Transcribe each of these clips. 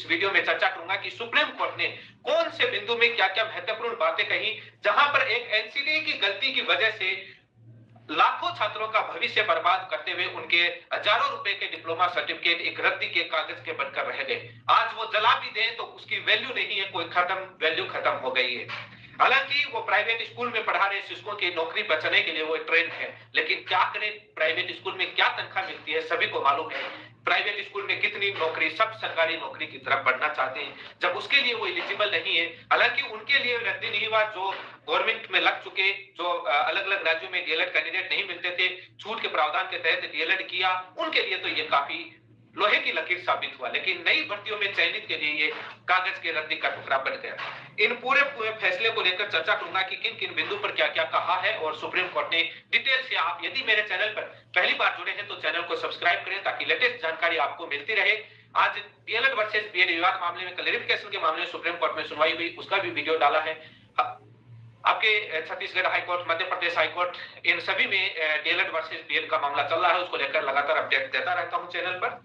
Video में चर्चा करूंगा कि सुप्रीम कोर्ट ने कौन से बिंदु में क्या क्या महत्वपूर्ण बातें कही, जहां पर एक एनसीटी की गलती की वजह से लाखों छात्रों का भविष्य बर्बाद करते हुए उनके हजारों रुपए के डिप्लोमा सर्टिफिकेट एक रद्दी के कागज के बनकर रह गए। आज वो जला भी दें तो उसकी वैल्यू नहीं है, कोई वैल्यू खत्म हो गई है। हालांकि वो प्राइवेट स्कूल में पढ़ा रहे शिक्षकों की नौकरी बचाने के लिए वो ट्रेंड है, लेकिन क्या करें, प्राइवेट स्कूल में क्या तनख्वाह मिलती है सभी को मालूम है। प्राइवेट स्कूल में कितनी नौकरी, सब सरकारी नौकरी की तरफ बढ़ना चाहते हैं, जब उसके लिए वो एलिजिबल नहीं है। हालांकि उनके लिए रद्दी नहीं हुआ जो गवर्नमेंट में लग चुके, जो अलग अलग राज्यों में डीएलएड कैंडिडेट नहीं मिलते थे, छूट के प्रावधान के तहत डीएलएड किया, उनके लिए तो ये काफी लोहे की लकीर साबित हुआ। लेकिन नई भर्तियों में चयनित के लिए ये कागज के रद्दी का टुकड़ा बन गया। इन पूरे फैसले को लेकर चर्चा करूंगा कि किन किन बिंदु पर क्या क्या कहा है और सुप्रीम कोर्ट ने डिटेल से। आप यदि मेरे चैनल पर पहली बार जुड़े हैं तो चैनल को सब्सक्राइब करें ताकि लेटेस्ट जानकारी आपको मिलती रहे। आज डीएलएड वर्सेस बीएड विवाद मामले में क्लैरिफिकेशन के मामले में सुप्रीम कोर्ट में सुनवाई हुई, उसका भी वीडियो डाला है। आपके छत्तीसगढ़ हाईकोर्ट, मध्य प्रदेश हाईकोर्ट, इन सभी में डीएलएड वर्सेस बीएड का मामला चल रहा है, उसको लेकर लगातार अपडेट देता रहता हूं चैनल पर।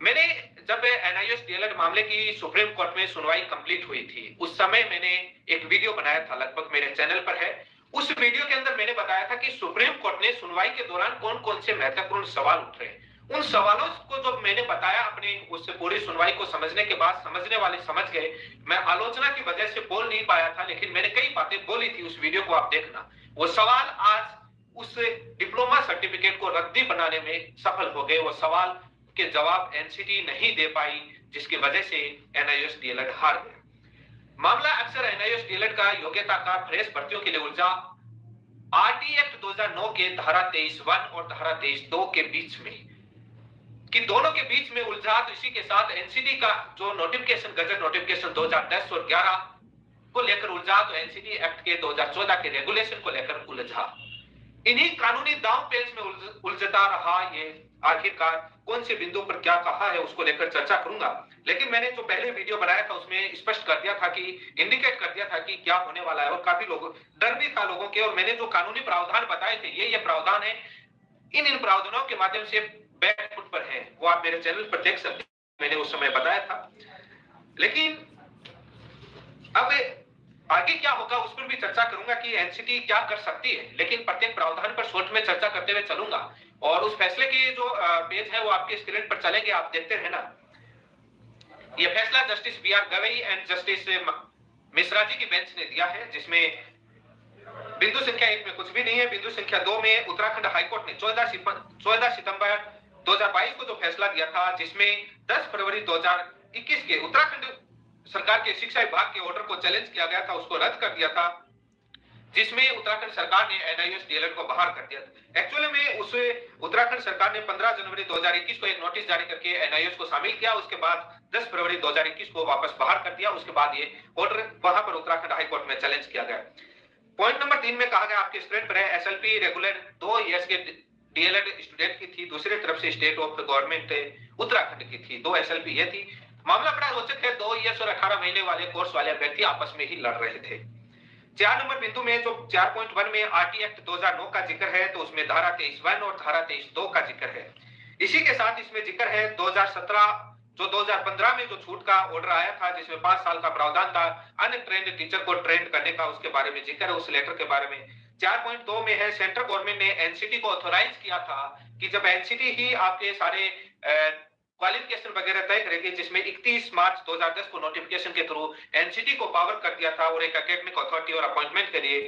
मैंने जब एनआईएस डीएलएड मामले की सुप्रीम कोर्ट में सुनवाई कंप्लीट हुई थी, उस समय मैंने एक वीडियो बनाया था, लगभग मेरे चैनल पर है। उस वीडियो के अंदर मैंने बताया था कि सुप्रीम कोर्ट ने सुनवाई के दौरान कौन कौन से महत्वपूर्ण सवाल उठ रहे हैं। उन सवालों को जब मैंने बताया अपनी उस पूरी सुनवाई को समझने के बाद, समझने वाले समझ गए। मैं आलोचना की वजह से बोल नहीं पाया था, लेकिन मैंने कई बातें बोली थी, उस वीडियो को आप देखना। वो सवाल आज उस डिप्लोमा सर्टिफिकेट को रद्दी बनाने में सफल हो गए। वो सवाल के जवाब एनसीटी नहीं दे पाई, जिसकी वजह से एनआईएस डीएलएड हार गया। मामला अक्सर एनआईएस डीएलएड का योग्यता का फ्रेश भर्तियों के लिए उलझा आरटी एक्ट 2009 के धारा 23(1) और धारा 23(2) के बीच में, कि दोनों के बीच में उलझा। तो इसी के साथ एनसीटी का जो नोटिफिकेशन, गजट नोटिफिकेशन 2010 और 11 को लेकर उलझा, तो एनसीटी एक्ट के 2014 के रेगुलेशन को लेकर उलझा। इन्हीं कानूनी दांव पेच में उलझता रहा ये। आखिरकार कौन से बिंदु पर क्या कहा है उसको लेकर चर्चा करूंगा, लेकिन मैंने जो पहले वीडियो बनाया था उसमें स्पष्ट कर दिया था कि, इंडिकेट कर दिया था कि क्या होने वाला है, और काफी लोग डर भी था लोगों के। और मैंने जो कानूनी प्रावधान बताए थे, ये प्रावधान है, इन प्रावधानों के माध्यम से बैक फुट पर है, वो आप मेरे चैनल पर देख सकते हैं, मैंने उस समय बताया था। लेकिन अब आगे क्या होगा उस पर भी चर्चा करूंगा कि एनसीटी क्या कर सकती है, लेकिन प्रत्येक प्रावधान पर शॉर्ट में चर्चा करते हुए चलूंगा। और उस फैसले के जो पेज है वो आपके स्क्रीन पर चलेंगे, आप देखते रहना। ये फैसला justice B R Gavai and justice Mishra ji की बेंच ने दिया है, जिसमें बिंदु संख्या 1 में कुछ भी नहीं है। बिंदु संख्या 2 में उत्तराखंड हाईकोर्ट ने 14 सितंबर 2022 को जो फैसला दिया था, जिसमें 10 फरवरी 2021 के उत्तराखंड सरकार के शिक्षा विभाग के ऑर्डर को चैलेंज किया गया था, उसको रद्द कर दिया था, जिसमें उत्तराखंड सरकार ने एनआईएस डीएलएड को बाहर कर दिया था। एक्चुअली में उस उत्तराखंड सरकार ने 15 जनवरी 2021 को एक नोटिस जारी करके एनआईएस को शामिल किया, उसके बाद 10 फरवरी 2021 को वापस बाहर कर दिया। उसके बाद ये ऑर्डर वहां पर उत्तराखंड हाईकोर्ट में चैलेंज किया गया। पॉइंट नंबर 3 में कहा गया, आपके स्क्रीन पर है, एसएलपी रेगुलर 2 ईयर्स के डीएलएड स्टूडेंट की थी, दूसरी तरफ से स्टेट ऑफ गवर्नमेंट उत्तराखंड की थी, 2 एसएलपी ये थी। मामला बड़ा रोचक है, 2 ईयर्स और 18 महीने वाले कोर्स वाले अभ्यर्थी आपस में ही लड़ रहे थे। 4 नंबर बिंदु में जो 4.1 में आरटी एक्ट 2009 का जिक्र है, तो उसमें धारा 23(1) और धारा 23(2) का जिक्र है। इसी के साथ इसमें जिक्र है 2017 जो 2015 में जो छूट का ऑर्डर आया था, जिसमें 5 साल का प्रावधान था अनट्रेंड टीचर को ट्रेंड करने का, उसके बारे में जिक्र है, उस लेटर के बारे में। 4.2 में है, सेंट्रल गवर्नमेंट ने एनसीटी को ऑथोराइज किया था कि जब एनसीटी ही आपके सारे क्वालिफिकेशन वगैरह तय करेगी, जिसमें 31 मार्च 2010 को नोटिफिकेशन के थ्रू एनसीटी को पावर कर दिया था और एक एकेडमिक अथॉरिटी और अपॉइंटमेंट के लिए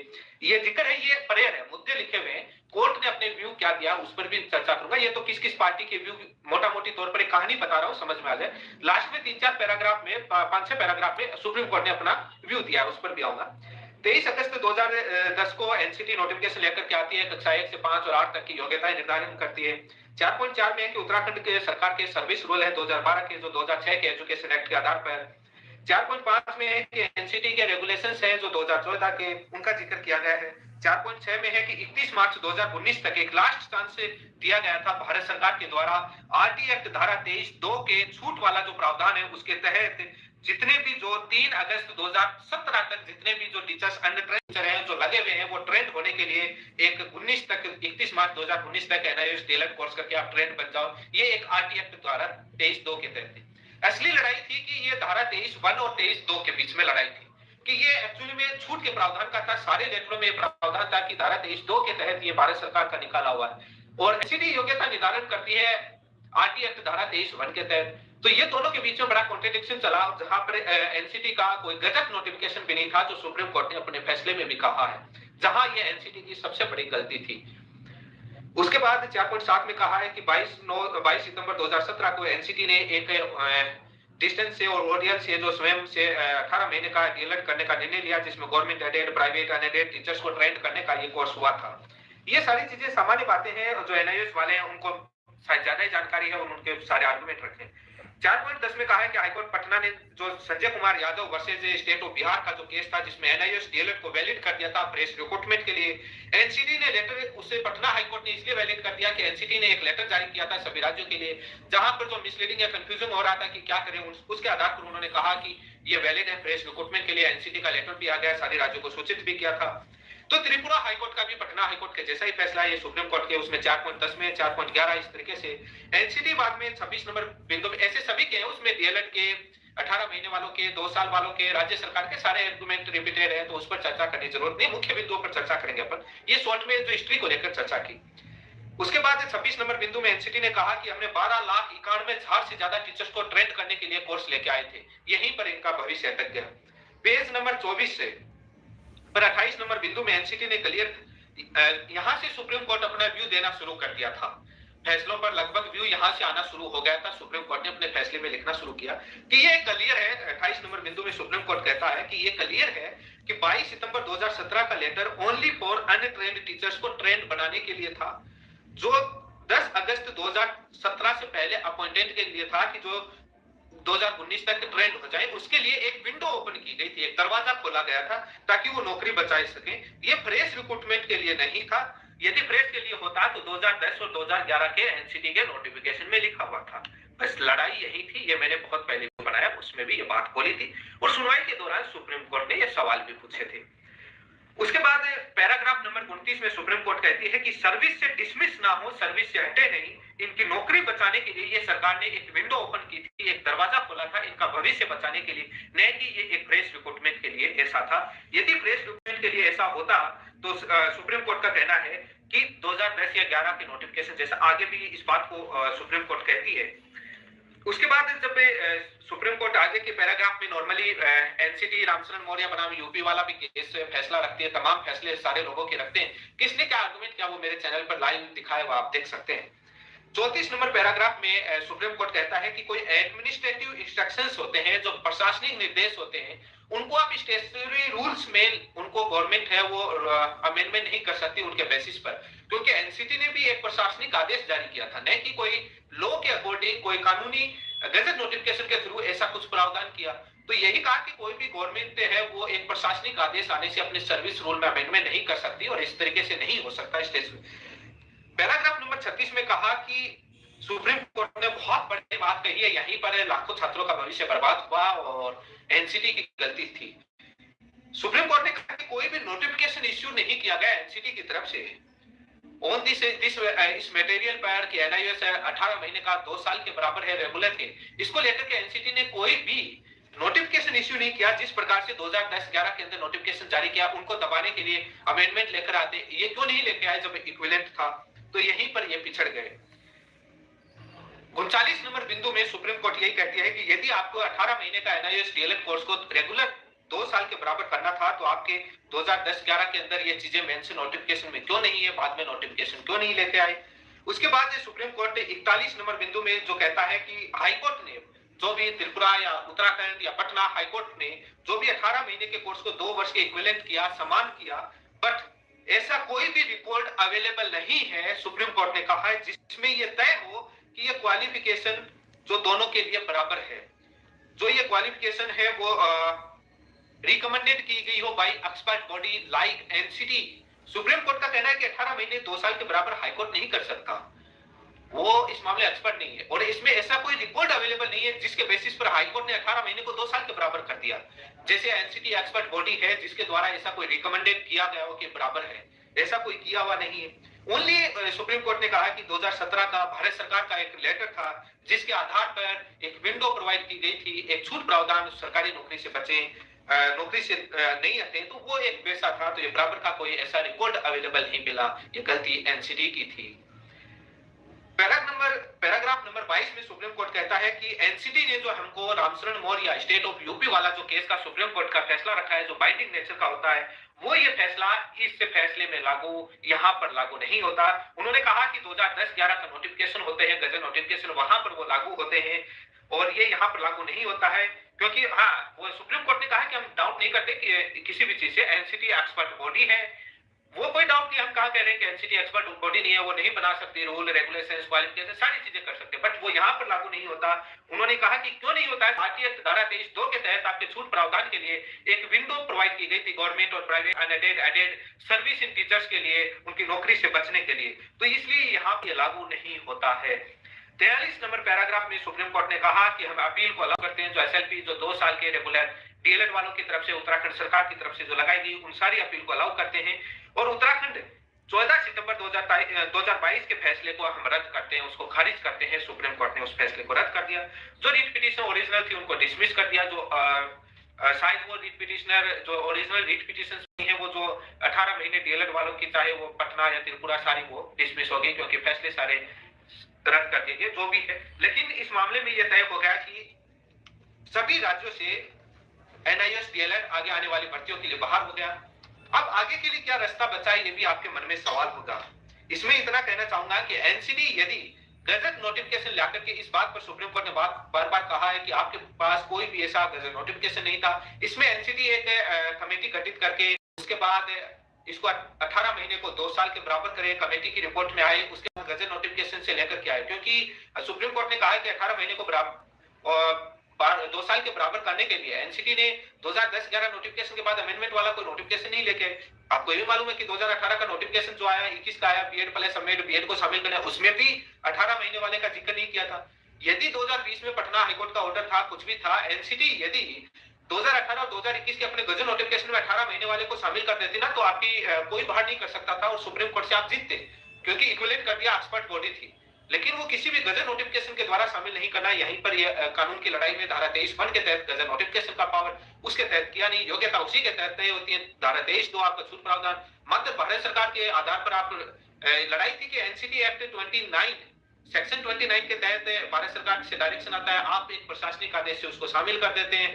ये जिक्र है, ये प्रेयर है, मुद्दे लिखे हुए हैं। कोर्ट ने अपने व्यू क्या दिया उस पर भी चर्चा करूंगा। ये तो किस किस पार्टी के व्यू मोटा मोटी तौर पर एक कहानी बता रहा हूं, समझ में आ जाए। लास्ट में 3-4 पैराग्राफ में, 5-6 पैराग्राफ में सुप्रीम कोर्ट ने अपना व्यू दिया, उस पर भी आऊंगा। 23 अगस्त 2010 को एनसीटी नोटिफिकेशन लेकर के आती है, कक्षा 1 से 5 और 8 तक की योग्यताएं निर्धारित करती है। 4.4 में है कि उत्तराखंड के सरकार के सर्विस रूल है 2012 के, जो 2006 के एजुकेशन एक्ट के आधार पर। 4.5 में है कि एनसीटी के रेगुलेशंस है जो 2014 के, उनका जिक्र किया गया है। 4.6 में है कि 31 मार्च 2019 तक एक लास्ट चांस दिया गया था भारत सरकार के द्वारा आरटी एक्ट धारा 23(2) के छूट वाला जो प्रावधान है, उसके तहत जितने भी जो 3 अगस्त 2017 तक जितने भी जो टीचर्स अनट्रेंड टीचर हैं जो लगे हुए हैं, वो ट्रेंड होने के लिए एक 19 तक 31 मार्च 2019 तक एनआईएस डीएलएड कोर्स करके आप ट्रेंड बन जाओ। ये एक आरटी एक्ट द्वारा 23(2) के तहत। असली लड़ाई थी कि ये धारा 23(1) और 23(2) के बीच में लड़ाई थी कि ये एक्चुअली में छूट के प्रावधान का था। सारे लेटरों में प्रावधान था कि धारा 23(2) के तहत ये भारत सरकार का निकाला हुआ है और एनसीटी योग्यता निर्धारण करती है आरटी एक्ट धारा 23(1) के तहत। तो ये दोनों के बीच में बड़ा कॉन्ट्रडिक्शन चला, जहां पर एनसीटी का कोई गजट नोटिफिकेशन भी नहीं था, जो सुप्रीम कोर्ट ने अपने फैसले में भी कहा है, जहां ये एनसीटी की सबसे बड़ी गलती थी। उसके बाद 4.7 में कहा है कि 22 सितंबर 2017 को एनसीटी ने एक डिस्टेंस से और ओडीएल से जो स्वयं से 18 महीने का डीएलएड करने का निर्णय लिया, जिसमें government aided, private, unaided teachers को ट्रेन करने का ये कोर्स हुआ था। ये सारी चीजें सामान्य बातें हैं, जो एनआईएस वाले हैं उनको शायद ज्यादा ही जानकारी है और उनके सारे आर्गुमेंट रखे। 4.10 में कहा है कि हाईकोर्ट पटना ने जो Sanjay Kumar Yadav versus state of Bihar का जो केस था, जिसमें एनआईएस डीएलएड को वैलिड कर दिया था फ्रेश रिक्रूटमेंट के लिए, एनसीटी ने लेटर, उससे पटना हाईकोर्ट ने इसलिए वैलिड कर दिया कि एनसीटी ने एक लेटर जारी किया था सभी राज्यों के लिए, जहां पर जो मिसलीडिंग या कंफ्यूजन हो रहा था कि क्या करें, उसके आधार पर उन्होंने कहा कि ये वैलिड है फ्रेश रिक्रूटमेंट के लिए। एनसीटी का लेटर भी आ गया, सारे राज्यों को सूचित भी किया था। तो त्रिपुरा हाईकोर्ट का भी पटना हाईकोर्ट के जैसा ही फैसला है, ये सुप्रीम कोर्ट के उसमें 4.10 में 4.11 इस तरीके से। एनसीटी बाद में 26 नंबर बिंदु में ऐसे सभी के हैं, उसमें डीएलएड के 18 महीने वालों के, 2 साल वालों के, राज्य सरकार के सारे आर्गुमेंट रिपीटेड है, तो उस पर चर्चा करने की जरूरत नहीं, मुख्य बिंदुओं पर चर्चा करेंगे अपन। ये शॉर्ट में जो हिस्ट्री को लेकर चर्चा की। उसके बाद 26 नंबर बिंदु में एनसीटी ने कहा कि हमने 12,91,000 से ज्यादा टीचर्स को ट्रेन करने के लिए कोर्स लेके आए थे, यहीं पर इनका भविष्य अटक गया। पेज नंबर 24 से पर 28 नंबर बिंदु में एनसीटी ने क्लियर, यहां से सुप्रीम कोर्ट अपना व्यू देना शुरू कर दिया था, फैसलों पर लगभग व्यू यहां से आना शुरू हो गया था। सुप्रीम कोर्ट ने अपने फैसले में लिखना शुरू किया कि ये क्लियर है। 28 नंबर बिंदु में सुप्रीम कोर्ट कहता है कि ये क्लियर है कि 22 सितंबर 2017 का letter only for untrained teachers को ट्रेंड बनाने के लिए था, जो 10 अगस्त 2017 से पहले अपॉइंटेड के लिए था कि जो 2019 तक ट्रेंड हो जाए, उसके लिए एक विंडो ओपन की गई थी, एक दरवाजा खोला गया था ताकि वो नौकरी बचा सके। ये फ्रेश रिक्रूटमेंट के लिए नहीं था। यदि फ्रेश के लिए होता तो 2010 और 2011 के एनसीटी के नोटिफिकेशन में लिखा हुआ था। बस लड़ाई यही थी, ये मैंने बहुत पहले बनाया, उसमें भी ये बात बोली थी और सुनवाई के दौरान सुप्रीम कोर्ट ने ये सवाल भी पूछे थे। उसके बाद पैराग्राफ नंबर 29 में सुप्रीम कोर्ट कहती है कि सर्विस से डिसमिस ना हो, सर्विस से हटे नहीं, इनकी नौकरी बचाने के लिए ये सरकार ने एक विंडो ओपन की थी, एक दरवाजा खोला था इनका भविष्य बचाने के लिए, न कि ये एक फ्रेश रिक्रूटमेंट के लिए ऐसा था। यदि फ्रेश रिक्रूटमेंट के लिए ऐसा होता तो सुप्रीम कोर्ट का कहना है कि 2010 या 11 के नोटिफिकेशन जैसा, आगे भी इस बात को सुप्रीम कोर्ट कहती है। उसके बाद जब सुप्रीम कोर्ट आगे के पैराग्राफ में नॉर्मली एनसीटी रामचरण मौर्य बनाम यूपी वाला भी केस फैसला रखती है, तमाम फैसले सारे लोगों के रखते हैं, किसने क्या आर्गुमेंट किया वो मेरे चैनल पर लाइव दिखाए, वो आप देख सकते हैं। 34 नंबर पैराग्राफ में सुप्रीम कोर्ट कहता है कि कोई एडमिनिस्ट्रेटिव इंस्ट्रक्शंस होते हैं, जो प्रशासनिक निर्देश होते हैं, उनको आप स्टेचुटरी रूल्स में उनको गवर्नमेंट है वो अमेंडमेंट नहीं कर सकती उनके बेसिस पर, क्योंकि एनसीटी ने भी एक प्रशासनिक आदेश जारी किया था, न कि कोई लॉ के अकॉर्डिंग कोई कानूनी गजट नोटिफिकेशन के थ्रू ऐसा कुछ प्रावधान किया। तो यही कहा कि कोई भी गवर्नमेंट है वो एक प्रशासनिक आदेश आने से अपने सर्विस रूल में अमेंडमेंट नहीं कर सकती और इस तरीके से नहीं हो सकता स्टेज में। पैराग्राफ नंबर 36 में कहा कि सुप्रीम कोर्ट ने बहुत बड़ी बात कही है, यहीं पर लाखों छात्रों का भविष्य बर्बाद हुआ और एनसीटी की गलती थी। सुप्रीम कोर्ट ने कहा कि कोई भी नोटिफिकेशन इश्यू नहीं किया गया एनसीटी की तरफ से ऑन इस मटेरियल पर कि एनआईएस 18 महीने का 2 साल के बराबर है, रेगुलर है, इसको लेकर के एनसीटी ने कोई भी नोटिफिकेशन इश्यू नहीं किया। जिस प्रकार से 2010-11 के अंदर नोटिफिकेशन जारी किया, उनको दबाने के लिए अमेंडमेंट लेकर आते, ये क्यों नहीं लेके आए जब इक्विवेलेंट था, तो यहीं पर ये पिछड़ गए। 39 नंबर बिंदु में सुप्रीम कोर्ट यही कहती है कि यदि आपको 18 महीने का एनआईएस डीएलएड कोर्स को रेगुलर 2 साल के बराबर करना था, तो आपके 2010-11 के अंदर ये चीजें मेंशन नोटिफिकेशन में क्यों नहीं है, बाद में नोटिफिकेशन क्यों नहीं लेते आए। उसके बाद सुप्रीम कोर्ट 41 नंबर बिंदु में जो कहता है कि हाईकोर्ट ने जो भी त्रिपुरा या उत्तराखंड या पटना हाईकोर्ट ने जो भी 18 महीने के कोर्स को 2 वर्ष के इक्विवेलेंट किया, समान किया, बट ऐसा कोई भी रिपोर्ट अवेलेबल नहीं है, सुप्रीम कोर्ट ने कहा है, जिसमें यह तय हो कि ये क्वालिफिकेशन जो दोनों के लिए बराबर है, जो ये क्वालिफिकेशन है वो रिकमेंडेड की गई हो bye expert body like NCT. Supreme court का कहना है कि 18 महीने 2 साल के बराबर हाईकोर्ट नहीं कर सकता, वो इस मामले एक्सपर्ट नहीं है और इसमें ऐसा कोई रिकॉर्ड अवेलेबल नहीं है जिसके बेसिस पर हाईकोर्ट ने 18 महीने को 2 साल के बराबर कर दिया। जैसे एनसीटी एक्सपर्ट बॉडी है जिसके द्वारा ऐसा कोई रिकमेंडेड किया गया हो कि बराबर है, ऐसा कोई किया हुआ नहीं है। ओनली सुप्रीम कोर्ट ने कहा कि 2017 का भारत सरकार का एक लेटर था जिसके आधार पर एक विंडो प्रोवाइड की गई थी, एक छूट प्रावधान सरकारी नौकरी से बचे, नौकरी से नहीं हटे, तो वो एक वैसा था। तो ये बराबर का कोई ऐसा रिकॉर्ड अवेलेबल नहीं मिला, ये गलती एनसीटी की थी। पैराग्राफ नंबर 22 में सुप्रीम कोर्ट कहता है कि एनसीटी ने जो हमको रामशरण मौर्य या स्टेट ऑफ यूपी वाला जो केस का सुप्रीम कोर्ट का फैसला रखा है, जो बाइंडिंग नेचर का होता है, वो ये फैसला इस फैसले में लागू यहां पर लागू नहीं होता। उन्होंने कहा कि 2010-11 का नोटिफिकेशन होते हैं, गजट नोटिफिकेशन, वहां पर वो लागू होते हैं और ये यहाँ पर लागू नहीं होता है। क्योंकि हाँ, वो सुप्रीम कोर्ट ने कहा कि हम डाउट नहीं करते कि किसी भी चीज से एनसीटी एक्सपर्ट बॉडी है, वो कोई डाउट नहीं। हम कहा कह रहे हैं कि एनसीटी एक्सपर्ट बॉडी नहीं है, वो नहीं बना सकती रूल रेगुलेशंस क्वालिफिकेशन सारी चीजें कर सकते, बट वो यहाँ पर लागू नहीं होता। उन्होंने कहा कि क्यों नहीं होता है, भारतीय धारा 23(2) के तहत आपके छूट प्रावधान के लिए एक विंडो प्रोवाइड की गई थी गवर्नमेंट और private unaided service in teachers के लिए, उनकी नौकरी से बचने के लिए, तो इसलिए यहाँ पे लागू नहीं होता है। 43 नंबर पैराग्राफ में सुप्रीम कोर्ट ने कहा कि हम अपील को अलाउ करते हैं, जो एसएलपी जो 2 साल के रेगुलर डीएलएड वालों की तरफ से उत्तराखंड सरकार की तरफ से जो लगाई गई उन सारी अपील को अलाउ करते हैं और उत्तराखंड 14 सितंबर 2022 के फैसले को हम रद्द करते हैं, उसको खारिज करते हैं। सुप्रीम कोर्ट ने उस फैसले को रद्द कर दिया। जो रिट पिटीशन ओरिजिनल थी उनको डिसमिस कर दिया, जो शायद वो रिट पिटिशनर जो ओरिजिनल रिट पिटीशन है वो जो 18 महीने डीएलएड वालों की, चाहे वो पटना या त्रिपुरा, सारी वो डिसमिस हो गई क्योंकि फैसले सारे रद्द कर दिए गए, जो भी है। लेकिन इस मामले में यह तय हो गया कि सभी राज्यों से एनआईएस डीएलएड आगे आने वाली भर्तियों के लिए बाहर हो गया। अब आगे के लिए क्या रास्ता बचा है, ये भी आपके मन में सवाल होगा। इसमें इतना कहना चाहूंगा कि एनसीटी यदि गजट नोटिफिकेशन लाकर के, इस बात पर सुप्रीम कोर्ट ने बार बार कहा है कि आपके पास कोई भी ऐसा गजट नोटिफिकेशन नहीं था। इसमें एनसीटी एक कमेटी गठित करके उसके बाद इसको 18 महीने को 2 साल के बराबर करे, कमेटी की रिपोर्ट में आए, उसके बाद गजट नोटिफिकेशन से लेकर के आए। क्योंकि सुप्रीम कोर्ट ने कहा है कि 18 महीने को बराबर और 2 साल के बराबर करने के लिए एनसीटी ने 2010-11 नोटिफिकेशन के बाद अमेंडमेंट वाला कोई नोटिफिकेशन नहीं लेके, आपको ये भी मालूम है कि 2018 का नोटिफिकेशन जो आया, 21 का आया, बीएड प्लस अमेंड बीएड को शामिल करना, उसमें भी 18 महीने वाले का जिक्र नहीं किया था। यदि 2020 में पटना हाईकोर्ट का ऑर्डर था, कुछ भी था, एनसीटी यदि 2018 और 2021 के अपने गजट नोटिफिकेशन में 18 महीने वाले को शामिल कर देती ना, तो आपकी कोई बाहर नहीं कर सकता था और सुप्रीम कोर्ट से आप जीतते, क्योंकि इक्विवेलेंट कर दिया, एक्सपर्ट बॉडी थी। लेकिन वो किसी भी गजट नोटिफिकेशन के द्वारा शामिल नहीं करना, यहीं पर ये कानून की लड़ाई में धारा 23(1) के तहत गजट नोटिफिकेशन का पावर उसके तहत किया नहीं, योग्यता उसी के तहत तय होती है। धारा 23(2) आपका छूट प्रावधान मात्र भारत सरकार के आधार पर आप लड़ाई थी कि एनसीटी एक्ट 29 सेक्शन 29 के तहत भारत सरकार से डायरेक्शन आता है, आप एक प्रशासनिक आदेश से उसको शामिल कर देते हैं,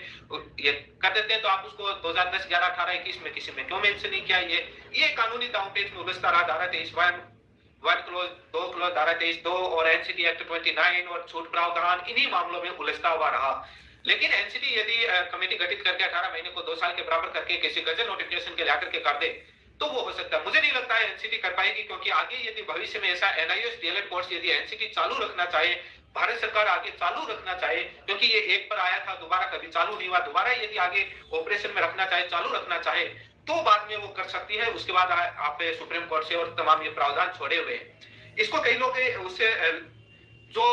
ये कर देते हैं, तो आप उसको 2010, 11, 18, 21 में किसी में क्यों मेंशन नहीं किया? ये कानूनी दांवपेच में उलझता रहा। धारा 23(1) क्लोज 2 क्लोज धारा 23(2) और एनसीटी एक्ट 29 और छूट प्रावधान, इन्हीं मामलों में उलझता हुआ रहा। लेकिन एनसीटी यदि कमेटी गठित करके 18 महीने को 2 साल के बराबर करके किसी गजट नोटिफिकेशन के लाकर के कर दे, तो वो हो सकता है। मुझे नहीं लगता है एनसीटी कर पाएगी, क्योंकि आगे यदि भविष्य में ऐसा एनआईएस डीएलएड कोर्स यदि एनसीटी चालू रखना चाहे, भारत सरकार आगे चालू रखना चाहे, क्योंकि ये एक पर आया था, दोबारा कभी चालू नहीं हुआ, दोबारा यदि आगे ऑपरेशन में रखना चाहे, चालू रखना चाहे, तो बाद में वो कर सकती है। उसके बाद आप सुप्रीम कोर्ट से और तमाम ये प्रावधान छोड़े हुए, इसको कई लोग उससे जो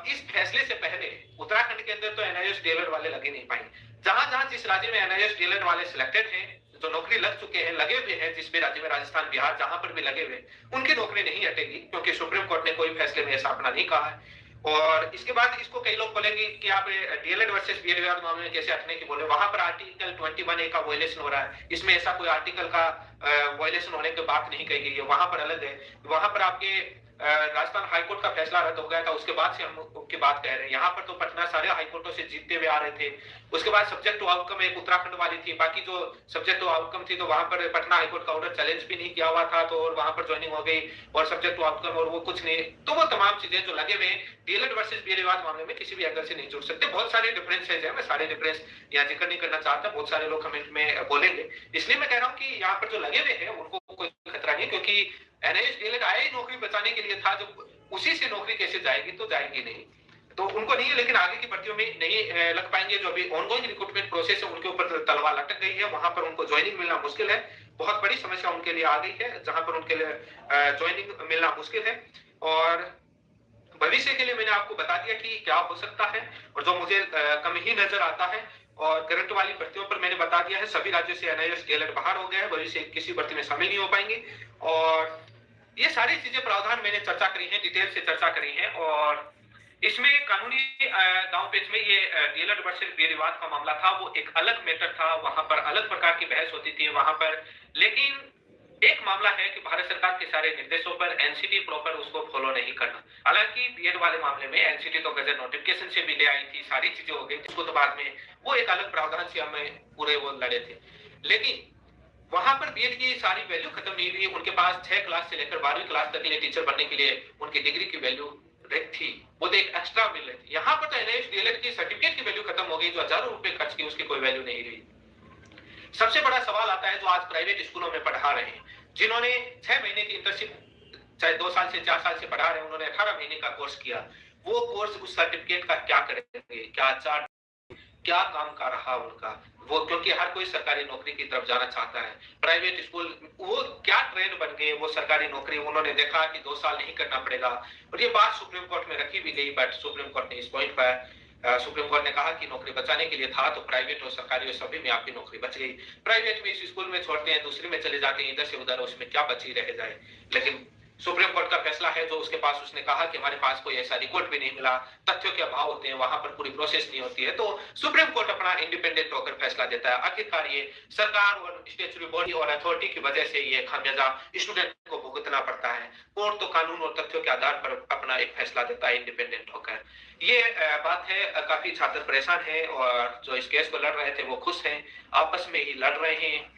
इस फैसले से पहले उत्तराखंड के अंदर तो एनआईएस डीएलएड वाले लगे नहीं पाए। जहां जहां जिस राज्य में एनआईएस डीएलएड वाले सिलेक्टेड हैं, जो नौकरी लग चुके हैं, लगे हुए हैं, जिस भी राज्य में, राजस्थान, बिहार, जहां पर भी लगे हुए, उनकी नौकरी नहीं हटेगी, क्योंकि सुप्रीम कोर्ट ने कोई फैसले में ऐसा अपना नहीं कहा है। और इसके बाद इसको कई लोग बोलेंगे कि आप डीएलएड वर्सेस बीएड विवाद मामले में कैसे हटने की बोले, वहां पर आर्टिकल 21A का वायलेशन हो रहा है, इसमें ऐसा कोई आर्टिकल का वायलेशन होने की बात नहीं कही गई है, वहां पर अलग है। वहां पर आपके राजस्थान हाईकोर्ट का फैसला रद्द हो गया था, उसके बाद से हम उनकी बात कह रहे हैं। यहाँ पर तो पटना सारे हाईकोर्टों से जीतते हुए आ रहे थे। उसके बाद सब्जेक्ट टू आउटकम एक उत्तराखंड वाली थी, बाकी जो सब्जेक्ट टू आउटकम थी तो वहां पर पटना हाईकोर्ट का ऑर्डर चैलेंज भी नहीं किया हुआ था, तो और वहां पर ज्वाइनिंग हो गई और सब्जेक्ट टू आउटकम और वो कुछ नहीं। तो वो तमाम चीजें जो लगे हुए डीएलएड वर्सेस बीएड विवाद मामले में किसी भी एंगल से नहीं जुड़ सकते। बहुत सारे डिफरेंसेज है, मैं सारे डिफरेंस यहाँ जिक्र नहीं करना चाहता, बहुत सारे लोग कमेंट में बोलेंगे, इसलिए मैं कह रहा हूँ कि यहाँ पर जो लगे हुए हैं उनको कोई खतरा नहीं, क्योंकि एनआईएस डीएलएड आया ही नौकरी बचाने के लिए था, जो उसी से नौकरी कैसे जाएगी, तो जाएगी नहीं, तो उनको नहीं है। लेकिन आगे की भर्तियों में नहीं लग पाएंगे, जो अभी ऑनगोइंग रिक्रूटमेंट प्रोसेस है उनके ऊपर तलवार लटक गई है, वहां पर उनको ज्वाइनिंग मिलना मुश्किल है। बहुत बड़ी समस्या उनके लिए आ गई है, जहां पर उनके लिए ज्वाइनिंग मिलना मुश्किल है। और भविष्य के लिए मैंने आपको बता दिया कि क्या हो सकता है और जो मुझे कम ही नजर आता है। और करंट वाली भर्तियों पर मैंने बता दिया है, सभी राज्यों से एनआईएस डीएलएड बाहर हो गया है, भविष्य किसी भर्ती में शामिल नहीं हो पाएंगे। और ये सारी चीजें प्रावधान मैंने चर्चा करी है, डिटेल से चर्चा करी है। और इसमें कानूनी दांव पेच में ये डीएलएड वर्सेस बेरिवाद का मामला था, वो एक अलग मैटर था, वहां पर अलग प्रकार की बहस होती थी वहां पर। लेकिन एक मामला है कि भारत सरकार के सारे निर्देशों पर एनसीटी प्रॉपर उसको फॉलो नहीं करना। हालांकि बीएड वाले मामले में एनसीटी तो गजट नोटिफिकेशन से भी ले आई थी, सारी चीजें हो गई, उसको तो बाद में वो एक अलग प्रावधान से हमें पूरे वो लड़े थे। लेकिन वहां पर बीएड की सारी वैल्यू खत्म नहीं हुई। उनके पास 6 क्लास से लेकर 12वीं क्लास तक के लिए टीचर बनने के लिए उनकी डिग्री की वैल्यू थी, वो तो एक एक्स्ट्रा मिल रही थी। यहाँ पर तो एनआईएस डीएलएड की सर्टिफिकेट की वैल्यू खत्म हो गई, जो हजारों रुपए खर्च की उसकी कोई वैल्यू नहीं रही। सबसे बड़ा सवाल आता है जो आज प्राइवेट स्कूलों में पढ़ा रहे हैं, जिन्होंने 6 महीने की इंटर्नशिप चाहे 2 साल से 4 साल से पढ़ा रहे हैं, उन्होंने 18 महीने का कोर्स किया, वो कोर्स उस सर्टिफिकेट का क्या करेंगे, क्या काम का रहा उनका वो, क्योंकि हर कोई सरकारी नौकरी की तरफ जाना चाहता है। प्राइवेट स्कूल वो क्या ट्रेंड बन गए, वो सरकारी नौकरी उन्होंने देखा कि 2 साल नहीं करना पड़ेगा। और ये बात सुप्रीम कोर्ट में रखी भी गई, बट सुप्रीम कोर्ट ने इस पॉइंट पर सुप्रीम कोर्ट ने कहा कि नौकरी बचाने के लिए था, तो प्राइवेट और सरकारी और सभी में आपकी नौकरी बच गई। प्राइवेट में इस स्कूल में छोड़ते हैं, दूसरी में चले जाते हैं, इधर से उधर, उसमें क्या बची रह जाए। लेकिन सुप्रीम कोर्ट का फैसला है जो उसके पास, उसने कहा कि हमारे पास कोई ऐसा रिकॉर्ड भी नहीं मिला, तथ्यों के अभाव होते हैं, वहां पर पूरी प्रोसेस नहीं होती है, तो सुप्रीम कोर्ट अपना इंडिपेंडेंट होकर फैसला देता है। आखिरकार ये सरकार और स्टेचुटरी बॉडी और अथॉरिटी की वजह से ये खामियाजा स्टूडेंट को भुगतना पड़ता है। कोर्ट तो कानून और तथ्यों के आधार पर अपना एक फैसला देता है इंडिपेंडेंट होकर। ये बात है, काफी छात्र परेशान है और जो इस केस को लड़ रहे थे वो खुश हैं, आपस में ही लड़ रहे हैं।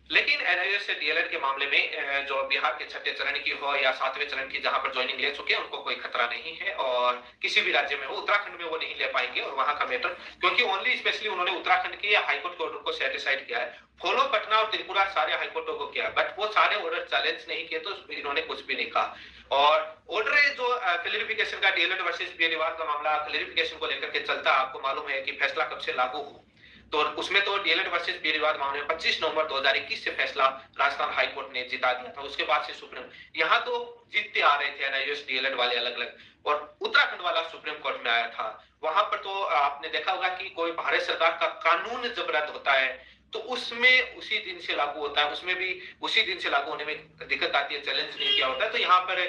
लेकिन एनआईएस से डीएलएड के मामले में जो बिहार के 6ठे चरण की हो या 7वें चरण की जहां पर ज्वाइनिंग ले चुके हैं, उनको कोई खतरा नहीं है और किसी भी राज्य में वो, उत्तराखंड में वो नहीं ले पाएंगे। और वहां का मैटर, क्योंकि ओनली स्पेशली उन्होंने उत्तराखंड के हाईकोर्ट के ऑर्डर को सेटिस्फाइड किया है, फॉलो पटना और त्रिपुरा सारे हाईकोर्टों को किया, बट वो सारे ऑर्डर चैलेंज नहीं किए, तो इन्होंने कुछ भी नहीं कहा। और ऑर्डर जो क्लेरिफिकेशन का डीएलएड वर्सेस बेरिवाद का मामला क्लेरिफिकेशन को लेकर के चलता, आपको मालूम है कि फैसला कब से लागू हो, तो उसमें तो डीएलएड वर्सेस बेरिवाद मामले में 25 नवंबर 2021 से फैसला राजस्थान हाईकोर्ट ने जिता दिया था। उसके बाद से सुप्रीम, यहाँ तो जीतते आ रहे थे एनआईएस डीएलएड वाले अलग अलग, और उत्तराखंड वाला सुप्रीम कोर्ट में आया था। वहां पर तो आपने देखा होगा कि कोई भारत सरकार का कानून जब रद्द होता है तो उसमें उसी दिन से लागू होता है, उसमें भी उसी दिन से लागू होने में दिक्कत आती है, चैलेंज नहीं किया होता है। तो यहाँ पर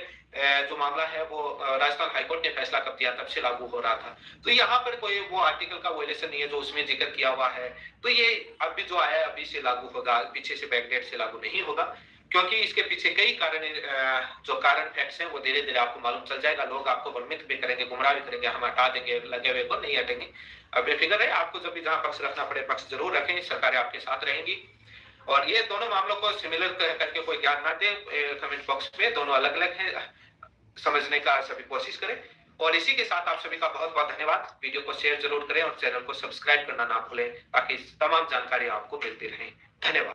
जो मामला है वो राजस्थान हाईकोर्ट ने फैसला कब दिया, तब से लागू हो रहा था। तो यहाँ पर कोई वो आर्टिकल का वायलेशन नहीं है जो उसमें जिक्र किया हुआ है, तो ये अभी जो आया अभी से लागू होगा, पीछे से बैकडेट से लागू नहीं होगा, क्योंकि इसके पीछे कई कारण, जो कारण फैक्ट्स हैं वो धीरे धीरे आपको मालूम चल जाएगा। लोग आपको भ्रमित भी करेंगे, गुमराह भी करेंगे, हम हटा देंगे, लगे हुए को नहीं हटेंगे। अब बेफिक्र है, आपको जब भी जहां पक्ष रखना पड़े पक्ष जरूर रखें, सरकारें आपके साथ रहेंगी। और ये दोनों मामलों को सिमिलर करके कोई ज्ञान ना दे कमेंट बॉक्स में, दोनों अलग अलग है, समझने का सभी कोशिश करें। और इसी के साथ आप सभी का बहुत बहुत धन्यवाद। वीडियो को शेयर जरूर करें और चैनल को सब्सक्राइब करना ना भूलें, ताकि तमाम जानकारी आपको मिलती रहे। धन्यवाद।